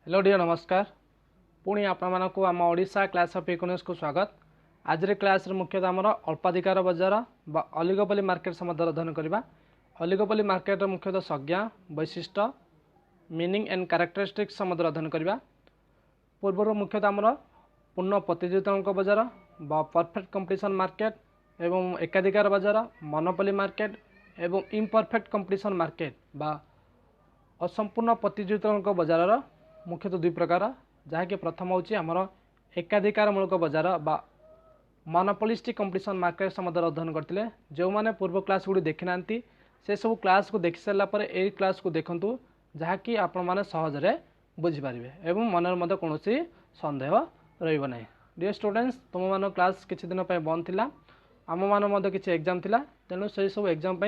Hello dear नमस्कार पुणी आपको आम ओडिशा क्लास ऑफ इकोनॉमिक्स को स्वागत। आज क्लास मुख्यतः आमर अल्पाधिकार बजार बा ऑलिगोपोली मार्केट संबंध अध्ययन करबा। ऑलिगोपोली मार्केट मुख्यतः संज्ञा वैशिष्ट्य मीनिंग एंड कैरेक्टरिस्टिक्स संबंध अध्ययन करबा। पूर्व मुख्यतः आमर पूर्ण प्रतियोगिता बजार बा परफेक्ट कंपटीशन मार्केट एवं एकाधिकार बजार मोनोपोली मार्केट एवं इम्परफेक्ट कंपटीशन मार्केट बा असंपूर्ण प्रतियोगिता बजार मुख्यतः दुई प्रकार, जहाँकि प्रथम होची आमर एकाधिकार मूलक बजार बा मोनोपोलिस्टिक कंपटीशन मार्केट संबंध अध्ययन करते। जो मैंने पूर्व क्लास गुड़ी देखी ना से सब क्लास को देख सारा पर यही क्लास को देखु, जहाँकि आपण मैंने सहजरे बुझीपारे एवं मन में कौन सन्देह रहा। डियर स्टूडेंट्स, तुम मान क्लास किसी दिन बंद थी, आम मान किसी एग्जाम थी, तेणु से सब एग्जाम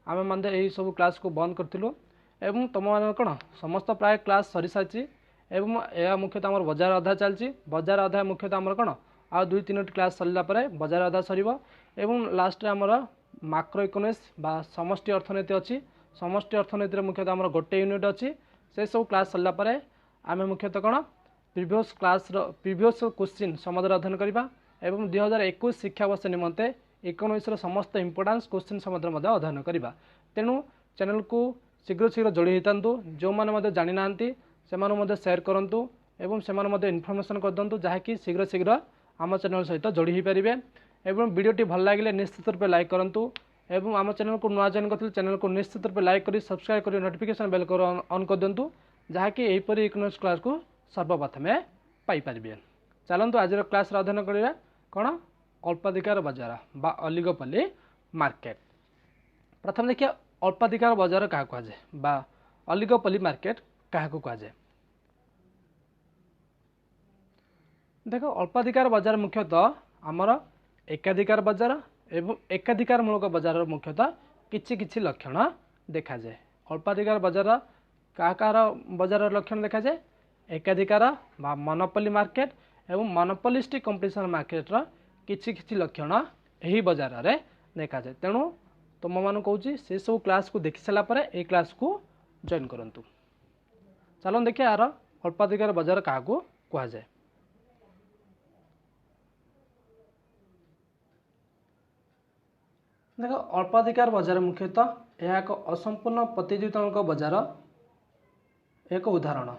आम मैंने यही सब क्लास को बंद करूँ एवं तुम मान कौन समस्त प्राय क्लास सरी सारी एवं यह मुख्यतः आम बजार अधा चलती। बजार अधा मुख्यतः आम कौन आ दुई तीन क्लास सरला बजार अधा सर लास्ट आमर माक्रो इकोनॉमिक्स बा समष्टि अर्थनीति अच्छी। समष्टि अर्थनीति मुख्यतः आम गोटे यूनिट अच्छी। से सब क्लास सरला आम मुख्यतः कौन प्रीवियस क्लास प्रीवियस क्वेश्चन संबंध अध्ययन करवा एवं 2021 शिक्षावर्ष निमंते इकोनॉमिक्स समस्त इंपोर्टेंस क्वेश्चन संबंध अध्ययन करवा। तेणु चैनल को शीघ्र शीघ्र जोड़ी होता। जो मैंने जानी ना से शेयर करूँ एवं से इनफॉरमेशन कर दिंतु, जहाँकि शीघ्र शीघ्र आम चैनल सहित जोड़ी हो पारे। एवं वीडियोटी भल लगे निश्चित रूप लाइक करूँ एवं आम चैनल को नुआ जॉइन कर चैनल को निश्चित रूप लाइक कर सब्सक्राइब कर नोटिफिकेशन बेल को ऑन कर दिंतु, जहाँकि यहीपरि इकोनॉमिक्स क्लास को सर्वप्रथम पाइपर। चलतु आज क्लास अध्ययन करा कौन अल्पाधिकार बजार बा ऑलिगोपोली मार्केट। प्रथम देखिए अल्पाधिकार बजार क्या कहुए बा ऑलिगोपोली मार्केट क्या कहुए। देख अल्पाधिकार बजार मुख्यतः आमर एकाधिकार बजार एवं एकाधिकार मूलक बजार मुख्यतः किछि किछि लक्षण देखा जाए। अल्पाधिकार बजार क्या बजार लक्षण देखा जाए, एकाधिकार बा मोनोपोली मार्केट एवं मोनोपोलिस्टिक कंपटीशन मार्केट किछि किछि लक्षण यही बजार रे देखा जाए। तेणु तुम मान कहूँ से सब क्लास को देखी सारापर ये क्लास को जॉइन करूँ। चलो देखिए यार अल्पाधिकार बजार क्या कहुए। देख अल्पाधिकार बजार मुख्यतः यह एक असंपूर्ण प्रतियोगिता बजार एक उदाहरण।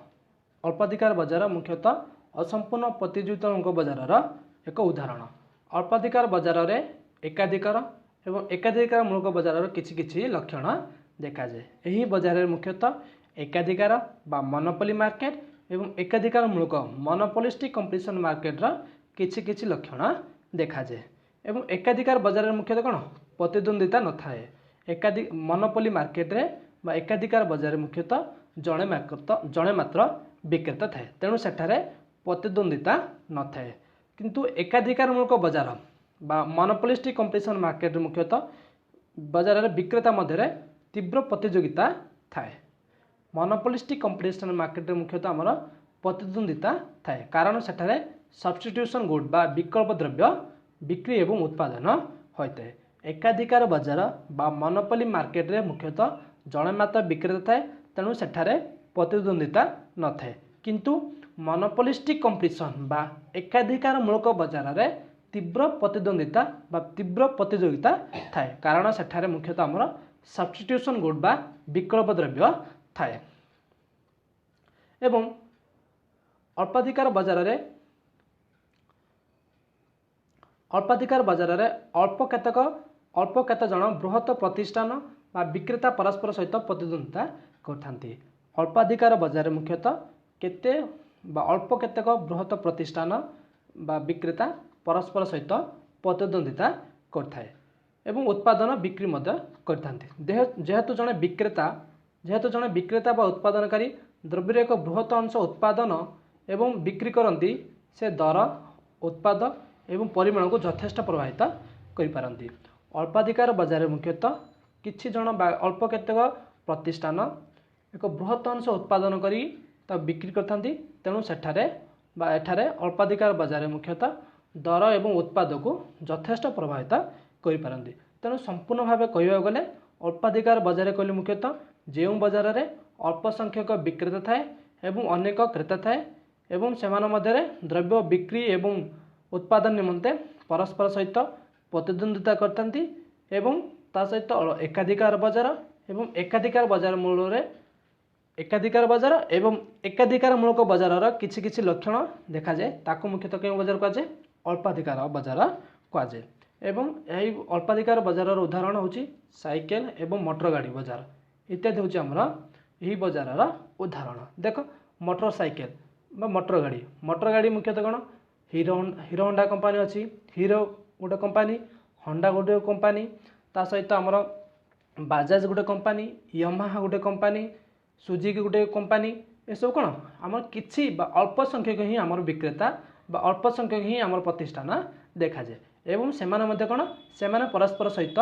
अल्पाधिकार बजार मुख्यतः असंपूर्ण प्रतियोगिता बजार एक उदाहरण। अल्पाधिकार बजार रे एकाधिकार एवं एकाधिकार मूलक बजार किछि किछि लक्षण देखा जाए। यही बजार मुख्यतः एकाधिकार बा मोनोपोली मार्केट एवं एकाधिकार मूलक मोनोपोलिस्टिक कंपटीशन मार्केट किछि किछि लक्षण देखा जाए। एवं एकाधिकार बजार मुख्यतः कौन प्रतिद्वंदिता न थाए। एकाधिक मोनोपोली मार्केट रे बा एकाधिकार बजार मुख्यतः जड़े मात्र विक्रेता थाए, तेणु सेठारे प्रतिद्वंदिता न थाए। किंतु एकाधिकार मूलक बजार बा मोनोपोलिस्टिक कंपटीशन मार्केट मुख्यतः बजार विक्रेता मध्य तीव्र प्रतियोगिता थाए। मोनोपोलिस्टिक कंपटीशन मार्केट मुख्यतः आमर प्रतिद्वंदिता थाए, कारण सेठारे सब्स्टिट्यूशन गुड बा विकल्प द्रव्य बिक्री एवं उत्पादन होता है। एकाधिकार बजार बा मोनोपोली मार्केट रे मुख्यतः जड़े मात्र विक्रेता थाए, तेणु सेठारे प्रतिद्वंदिता न थाए। किंतु मोनोपोलिस्टिक कंपटीशन बा एकाधिकार मूलक बजार रे तीव्र प्रतिद्वंदिता बा तीव्र प्रतियोगिता थाए, कारण सेठारे मुख्यतः आमर सब्स्टिट्यूशन गुड बा विकल्प द्रव्य थाए। एवं अल्पाधिकार बजार रे अल्प केत जन बृहत प्रतिष्ठान बा विक्रेता परस्पर सहित प्रतिद्वंदिता करथांती। अल्पाधिकार बजार मुख्यतः केते बा अल्प केतेक बृहत प्रतिष्ठान बा विक्रेता परस्पर सहित प्रतिद्वंदिता करथाए एवं उत्पादन बिक्री करथांती। जेहेतु जने विक्रेता बा उत्पादनकारी द्रव्य एक बृहत अंश उत्पादन एवं बिक्री करती, से दर उत्पाद एवं परिमाण को यथेष्ट प्रभावित करिपारंती। अल्पाधिकार बजार मुख्यतः किछि जन अल्प केतेक प्रतिष्ठान एक बृहत अंश उत्पादन करी ता बिक्री करथांती, तेणु सेठारे बा एठारे अल्पाधिकार बजार मुख्यतः दर एवं उत्पाद को यथेष्ट प्रभावित करिपारंती। तेणु संपूर्ण भाव कहवा गले अल्पाधिकार बजार कहले मुख्यतः जो बजार रे अल्प संख्यक विक्रेता थाए एवं अनेक क्रेता थाए एवं सेमान मध्यरे द्रव्य बिक्री एवं उत्पादन निमंते परस्पर सहित प्रतिद्वंदिता करतांती एवं ता सहित एकाधिकार बजार एवं एकाधिकार बजार मूल एकाधिकार बजार एवं एकाधिकार मूलक बजार किछि किछि लक्षण देखा जाए ताकू मुख्यतः केउं बजार कहा जाए अल्पाधिकार बजार कहा जाए एवं यही अल्पाधिकार बजार उदाहरण होची साइकेल एवं मोटर गाड़ी बजार इत्यादि होची हमर यही बजार उदाहरण। देख मोटरसाइकेल मोटर गाड़ी मुख्यतः कौन हीरो होंडा कंपनी अच्छी हीरो गोटे कंपनी होंडा गोटे कंपनी ता सहित आमर बाजाज गोटे कंपनी यामाहा गोटे कंपनी सुजुकी गोटे कंपनी ये सब कौन आम कि अल्प संख्यक ही आमर विक्रेता अल्प संख्यक ही आमर प्रतिष्ठान देखा जाए एवं सेमाने मध्य कौन सेमाने परस्पर सहित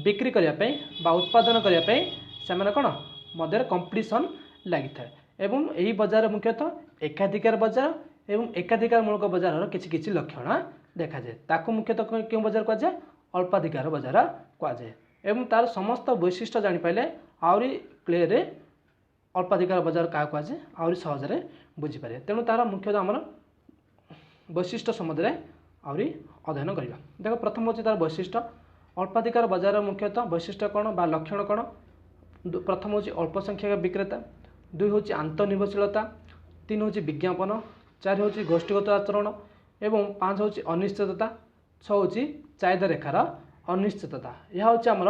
बिक्री करने उत्पादन करने कौन मध्य कंपटीशन लगी था एवं यही बजार मुख्यतः एकाधिकार बजार एवं एकाधिकार मूलक बजार किछि किछि लक्षण देखा जाए ताकू मुख्यतः क्यों बजार कहा जाए अल्पाधिकार बजार कहा जाए एवं तार समस्त वैशिष्ट्य जानी पाइले आउरी क्लियर अल्पाधिकार बजार क्या कहा जाए आउरी सहजरे बुझी पारे तेणु तार मुख्यतः आमर वैशिष्ट्य सम्बन्ध आउरी अध्ययन करबा। देखो प्रथम होची तार वैशिष्ट्य अल्पाधिकार बजार मुख्यतः वैशिष्ट्य कौन बा लक्षण कौन प्रथम होची अल्प संख्यक विक्रेता दुई होची आंतनिर्भरशीलता तीन होची विज्ञापन चार होची गोष्ठीगत आचरण एवं पांच होची अनिश्चितता छ होची चाहिदा रेखार अनिश्चितता यह होची आमर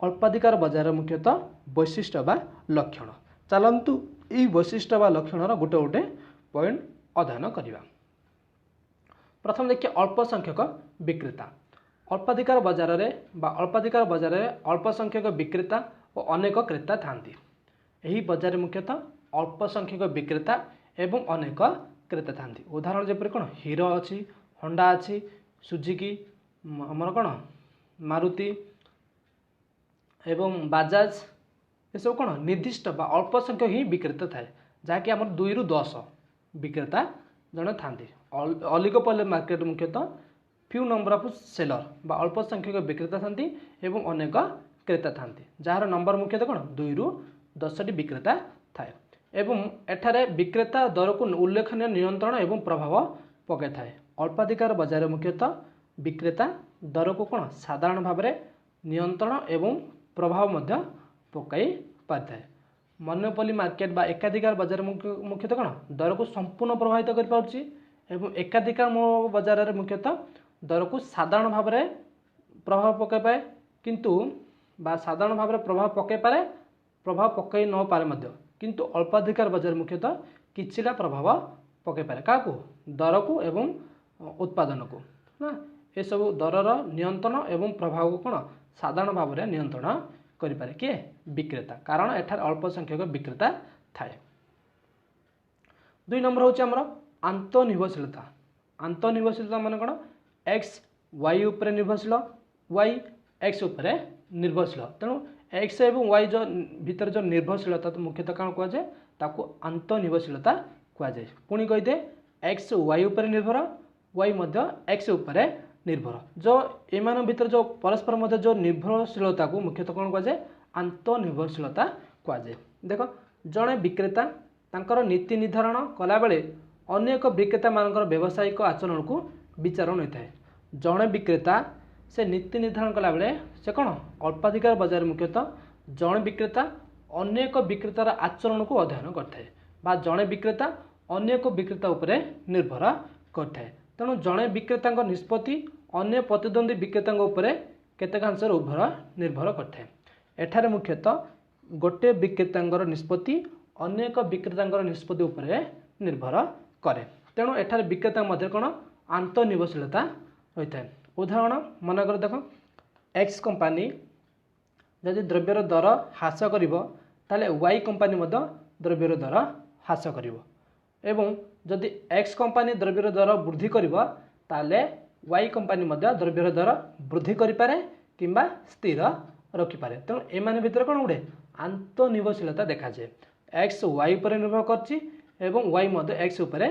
अल्पाधिकार बजार मुख्यतः वैशिष्ट्य बा लक्षण। चलंतु यही वैशिष्ट्य बा लक्षण गोटे गोटे पॉइंट अध्ययन करवा। प्रथम देखिए अल्प संख्यक विक्रेता अल्पाधिकार बजार अल्प संख्यक विक्रेता और अनेक क्रेता थांती यही बजार मुख्यतः अल्प संख्यक विक्रेता एवं अनेक क्रेता थांती उदाहरण जपरि कौन हीरो अच्छी होंडा अच्छी सुजुकी आमर कौन मारुति एवं बाजाज ये सब कौन निर्दिष्ट बा अल्प संख्यक ही विक्रेता थाए जहाँकि आम 2 ରୁ 10 विक्रेता जड़े था। ऑलिगोपोली मार्केट मुख्यतः फ्यू नंबर ऑफ सेलर बा अल्प संख्यक विक्रेता था एवं अनेक क्रेता था जार नंबर मुख्यतः कौन 2 ରୁ 10 विक्रेता थाए एवं एठारे विक्रेता दर को उल्लेखनीय नियंत्रण एवं प्रभाव पकई थाए। अल्पाधिकार बजार मुख्यतः विक्रेता दर को कौन साधारण भाव में नियंत्रण एवं प्रभाव मध्य पकई पारि थाए। मोनोपोली मार्केट बा एकाधिकार बजार मुख्यतः कौन दर को संपूर्ण प्रभावित कर पाउछि एवं एकाधिकार बजार मुख्यतः दर को साधारण भाव में प्रभाव पकई पाए किंतु बा साधारण भाव में प्रभाव पकई न पारे मध्य किंतु अल्पाधिकार बजार मुख्यतः किछिला प्रभाव पकई पारे क्या दर को एवं उत्पादन को ना ये सब दरर नियंत्रण एवं प्रभाव को कौन साधारण भाव में नियंत्रण करें किए विक्रेता कारण एठार अल्प संख्यक विक्रेता थाए। 2 नंबर हूँ आमर आंतनिर्भरशीलता मान कौन एक्स वाई उपरे निर्भरशील वाई एक्स उपरे निर्भरशील तेणु एक्स एवं वाई जो भीतर जो निर्भरशीलता तो मुख्यतः कौन कह जाए ताकू आंतनिर्भरशीलता कह जाए पुणी कहीदे एक्स वाई उपरे निर्भर वाई मध्य एक्स उपरे निर्भर जो एमान भीतर जो परस्पर मध्य जो निर्भरशीलता को मुख्यतः कौन कह जाए आंतनिर्भरशीलता कह जाए। देख जड़े विक्रेता तांकर नीति निर्धारण कला बेले अनेक विक्रेता मानकर व्यावसायिक आचरण को विचार नहीं थाए जड़े विक्रेता से नीति निर्धारण कला बेले से कौन अल्पाधिकार बजार मुख्यतः जड़े विक्रेता अनेक विक्रेतार आचरण को अध्ययन करथाए बा जड़े विक्रेता अनेक विक्रेता उपरे निर्भर करथाए तेणु जड़े विक्रेता निष्पत्ति अन्य प्रतिद्वंदी विक्रेता उपरे केतेकांश उभर निर्भर करथाए एठारे मुख्यतः गोटे विक्रेता निष्पत्ति अनेक विक्रेता निष्पत्ति उपरे निर्भर करे तेणु एठारे विक्रेता मध्य कौन आंतनिर्भरशीलता होता है। उदाहरण मनकर देख एक्स कंपनी जदि द्रव्यर दर ह्रास कर वाई कंपनी द्रव्यर दर ह्रास कर एवं जदि एक्स कंपनी द्रव्यर दर वृद्धि करें वाई कंपनी द्रव्यर दर वृद्धि करें कि स्थिर रखिपारे तेणु एमान भीतर कौन गोटे आंतनिर्भरशीलता देखा जाए एक्स वाई पर निर्भर कर वाई एक्स उपर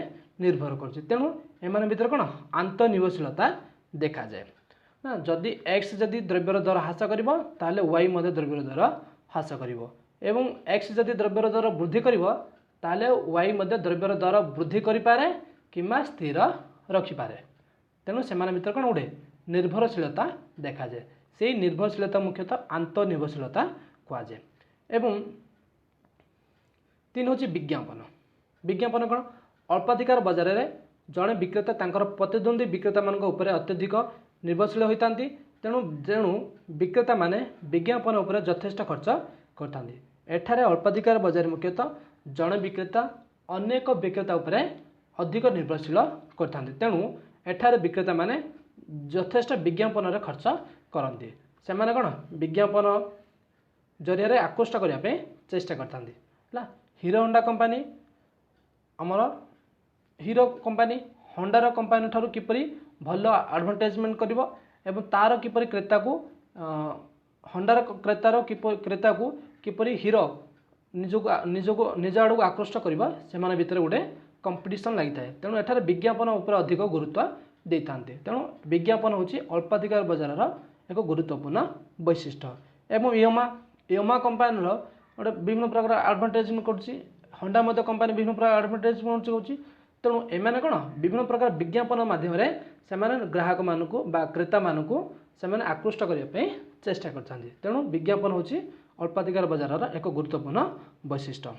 निर्भर कर तेणु एमान भीतर कौन आंतनिर्भरशीलता देखा जाए ना जदि एक्स जदि द्रव्यर दर ह्रास कर वाई द्रव्यर दर ह्रास कर एक्स जदि द्रव्यर दर वृद्धि कर ताले वाई मध्य द्रव्यर दर वृद्धि करिपारे किंबा स्थिर रखिपारे। तेणु सेमान भितर कौन गोटे निर्भरशीलता देखा जाए। से निर्भरशीलता मुख्यतः आंतर्निर्भरशीलता कहुए। एवं 3 हूँ विज्ञापन। विज्ञापन कौन अल्पाधिकार बजार में जड़े विक्रेता तांकर प्रतिद्वंदी विक्रेता मान अत्यधिक निर्भरशील होता। तेणु जेणु विक्रेता माने विज्ञापन उपर यथेष्ट खर्च करथांती। एठारे अल्पाधिकार बजार मुख्यतः जड़े विक्रेता अनेक विक्रेता उपरे अधिक निर्भरशील करथांती। तेणु एठारे विक्रेता माने यथेष्ट विज्ञापन रे खर्च करती। से माने कौन विज्ञापन जरिया आकृष्ट करने चेष्टा करथांती। हीरो होंडा कंपनी आमर हीरो कंपनी होंडार कंपनी ठारू किपरि भल एडवर्टाइजमेंट करिवो एवं तार किपरि क्रेता को होंडार क्रेता को किपरि हीरो निज आड़ को आकृष्ट करवा से भितर गोटे कंपटीशन लगी थाए। तेणु एठारे विज्ञापन उपर अधिक गुरुत्व दे था। तेणु विज्ञापन हूँ अल्पाधिकार बजार एक गुरुत्वपूर्ण वैशिष्ट्य। एवं योमा कंपनी गोटे विभिन्न प्रकार एडवर्टाइजमेंट करा कंपनी विभिन्न प्रकार एडवर्टाइजमेंट कर। तेणु एमाने कौन विभिन्न प्रकार विज्ञापन माध्यम से ग्राहक मानक क्रेता मानक से आकृष्ट करने चेष्टा करते। तेणु विज्ञापन हूँ अल्पाधिकार बजार एक गुरुत्वपूर्ण वैशिष्ट्य।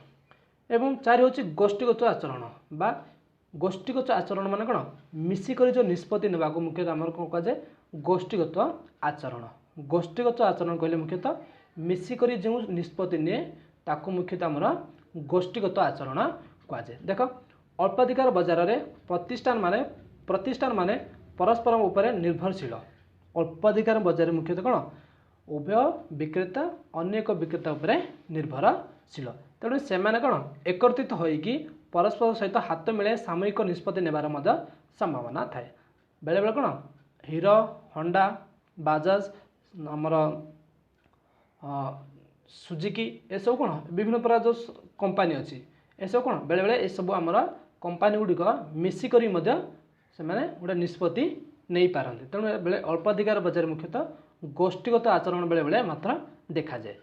एवं 4 हूँ गोष्ठीगत आचरण बा गोष्ठीगत आचरण मान कौन मिसिकर जो निष्पत्ति नेबा को मुख्यतः आम कौन कहुए गोष्ठीगत आचरण। गोष्ठीगत आचरण कहले मुख्यतः मिसिकर जो निष्पत्ति निए ताकू मुख्यतः आमर गोष्ठीगत आचरण कहुए। देख अल्पाधिकार बजार में प्रतिष्ठान माने परस्पर उपर निर्भरशील। अल्पाधिकार बजार मुख्यतः कौन उभय विक्रेता अनेक विक्रेता उपर निर्भरशील। तेणु से कौन एकत्रित होइकी परस्पर सहित हाथ मिले सामूहिक निष्पत्ति नेबार संभावना थाए। बेले बेले कौन हीरो होंडा बाजाज आमर सुजुकी ए सब कौन विभिन्न प्रकार जो कंपनी अच्छी ए सब कौन बेले बेले ए सब आमर कंपनी गुड़िक मिसिकरी से गोटे निष्पत्ति नहीं पारती। तेणु बेले अल्पाधिकार बजार मुख्यतः गोष्ठीगत आचरण बेले बेले मात्र देखा जाए।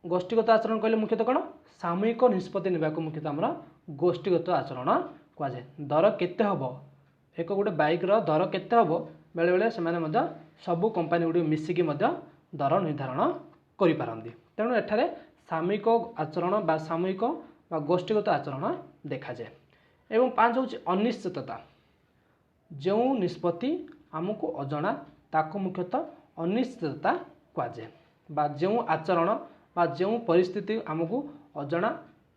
गोष्ठीगत आचरण कहले मुख्यतः कौन सामूहिक निष्पत्ति नेबा को मुख्यतः आमर गोष्ठीगत आचरण कहुए। दर केते हबो एक गोटे बाइक रो दर केते हबो बेले बेले से सबू कंपनी गुड़ी मिसिकी दर निर्धारण करि पारंती। तेणु एठारे सामूहिक आचरण बा सामूहिक बा गोष्ठीगत आचरण देखा जाए। एवं 5 हूँ अनिश्चितता। जो निष्पत्ति आमको अजଣା ताको मुख्यतः अनिश्चितता कहुए बा जो आचरण बा जो परिस्थिति आमको अजଣା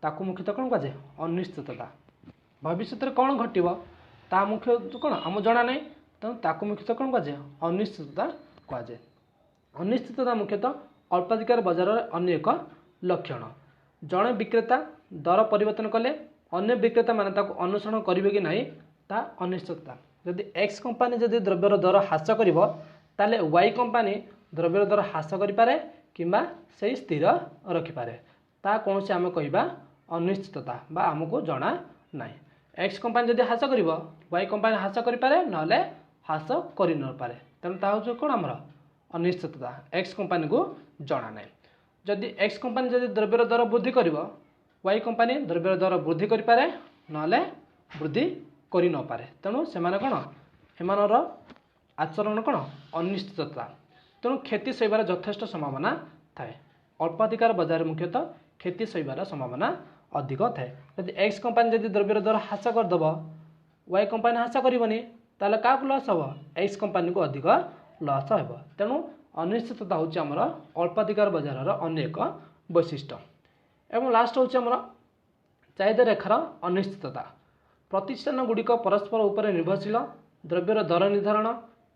ताको मुख्यतः कौन कहुए अनिश्चितता। भविष्य में कौन घटव ता मुख्य कौन आम जना ना तेणु ताको मुख्यतः कौन कहुए अनिश्चितता कहुए। अनिश्चितता मुख्यतः अल्पाधिकार बजार अन्य एक लक्षण। जड़े विक्रेता दर परिवर्तन कले अन्य विक्रेता माने ताको अनुसरण करेंगे कि नहीं ता अनिश्चितता। जदि एक्स कंपनी जदि द्रव्यर दर ह्रास करिवो ताले वाई कंपनी द्रव्यर दर ह्रास करिपारे किंबा से स्थिर रखिपारे ता कौन से आम कहवा अनिश्चितता बा आमको जना ना। एक्स कंपनी जदि ह्रास करिवो वाई कंपनी ह्रास करिपारे नले ह्रास करि न पारे। तेणु ता हूँ कौन आमर अनिश्चितता एक्स कंपनी को जना ना। जदि एक्स कंपनी जदि द्रव्यर दर वृद्धि करिवो वाई कंपनी द्रव्यर दर वृद्धि करिपारे नले वृद्धि करि न पारे। तेणु से कौन एमानर आचरण कौन अनिश्चितता। तेणु क्षति सहिबार यथेष्ट संभावना थाए। अल्पाधिकार बजार मुख्यतः क्षति सहिबार संभावना अधिक थाए। जदि एक्स कंपनी जदि द्रव्यर दर ह्रास करदेव वाई कंपनी ह्रास करनी ताले क्या लॉस हम एक्स कंपनी को अधिक लॉस हो। तेणु अनिश्चितता हूँ आमर अल्पाधिकार बजार अन्य एक वैशिष्ट्य। एवं लास्ट हूँ आमर चाहिदा रेखार अनिश्चितता। प्रतिष्ठान गुड़िक परस्पर उपर निर्भरशील द्रव्यर दर निर्धारण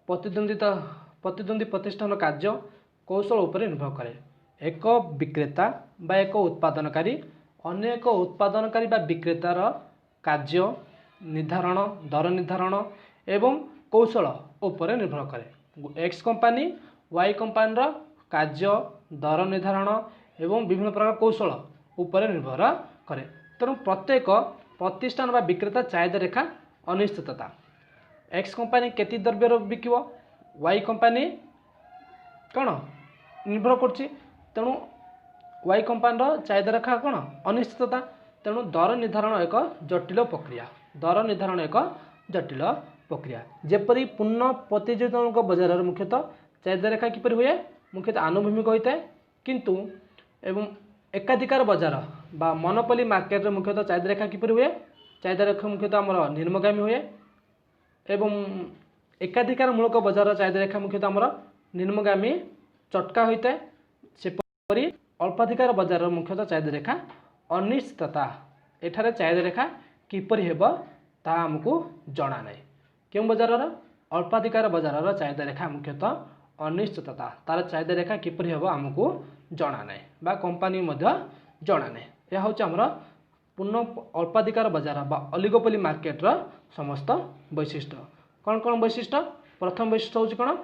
प्रतिद्वंदी प्रतिष्ठान कार्य कौशल उपर निर्भर करे। एक विक्रेता बा एक उत्पादनकारी अन्य एक उत्पादनकारी बा विक्रेतार कार्य निर्धारण दर निर्धारण एवं कौशल उपर निर्भर करे। एक्स कंपनी वाई कंपनी कार्य दर निर्धारण एवं विभिन्न प्रकार कौशल उपर निर्भर करे। तेणु प्रत्येक प्रतिष्ठान बा विक्रेता चाहिदा रेखा अनिश्चितता। एक्स कंपनी केति द्रव्यर बिकिब वाई कंपनी कौन निर्भर करछि। तेणु वाई कंपनी चाहिदा रेखा कौन अनिश्चितता। तेणु दर निर्धारण एक जटिल प्रक्रिया दर निर्धारण एक जटिल प्रक्रिया जेपरी पूर्ण प्रतियोगितात्मक बजार मुख्यतः चाहिदा रेखा किपर हुए मुख्यतः आनुभूमिक होता है किंतु एवं एकाधिकार बजार बा मोनोपोली मार्केट मुख्यतः चाहिदा रेखा किपर हुए चाहिदा रेखा मुख्यतः आमर निम्नगामी हुए एवं एकाधिकार मूलक बजार चाहिदा रेखा मुख्यतः आमर निम्नगामी चटका होता है सेपरी अल्पाधिकार बजार मुख्यतः चाहिदा रेखा अनिश्चितता एठारे चाहिदा रेखा किपरि हेब ता हमको जना ना क्यों बजार अल्पाधिकार बजार चाहिदा रेखा मुख्यतः अनिश्चितता तार चाहिदा रेखा किपरि हेब हमको जना ना बा कंपनी मध्य जना ना यह हूँ आमर पूर्ण अल्पाधिकार बजार बा ऑलिगोपोली मार्केट रा समस्त वैशिष्ट्य कौन कौन वैशिष्ट्य प्रथम वैशिष्ट्य हूँ कौन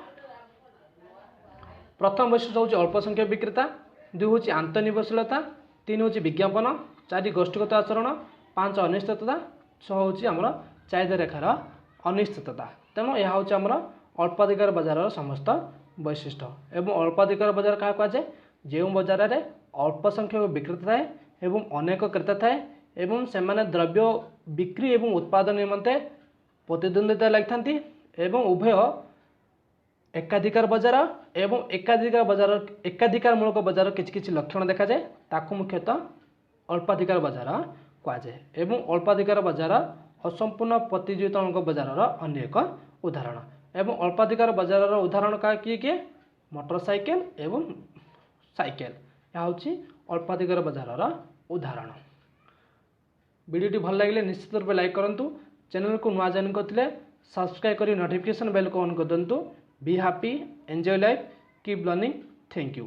प्रथम वैशिष्ट्य हूँ अल्प संख्यक विक्रेता दुई हूँ आंतनिर्भरशीलता तीन हूँ विज्ञापन चार गोष्ठीगत आचरण पांच अनिश्चितता छः हूँ आमर चाहिदा रेखार अनिश्चितता तेणु यह हूँ आमर अल्पाधिकार बजार समस्त वैशिष्ट्य एवं अल्पाधिकार बजार क्या कहुए जो बजार में अल्प संख्यक विक्रेता थाए एवं अनेक क्रेता थाए एवं से द्रव्य बिक्री एवं उत्पादन निमंते प्रतिद्वंदिता लगी एवं उभय एकाधिकार बजार एवं एकाधिकार मूलक बजार किसी लक्षण देखा जाए ताकू मुख्यतः अल्पाधिकार बजार कहुए एवं अल्पाधिकार बजार असंपूर्ण प्रतियोगितात्मक बजार अन्य एक उदाहरण एवं अल्पाधिकार बजार उदाहरण का किए मोटरसाइकेल एवं साइकेल यह हूँ अल्पाधिकार बजार उदाहरण वीडियो भल लगे निश्चित रूप लाइक करूँ चैनल को नुआ जॉइन करते सब्सक्राइब कर नोटिफिकेशन बेल को ऑन कर दिंतु be happy enjoy life keep learning thank you.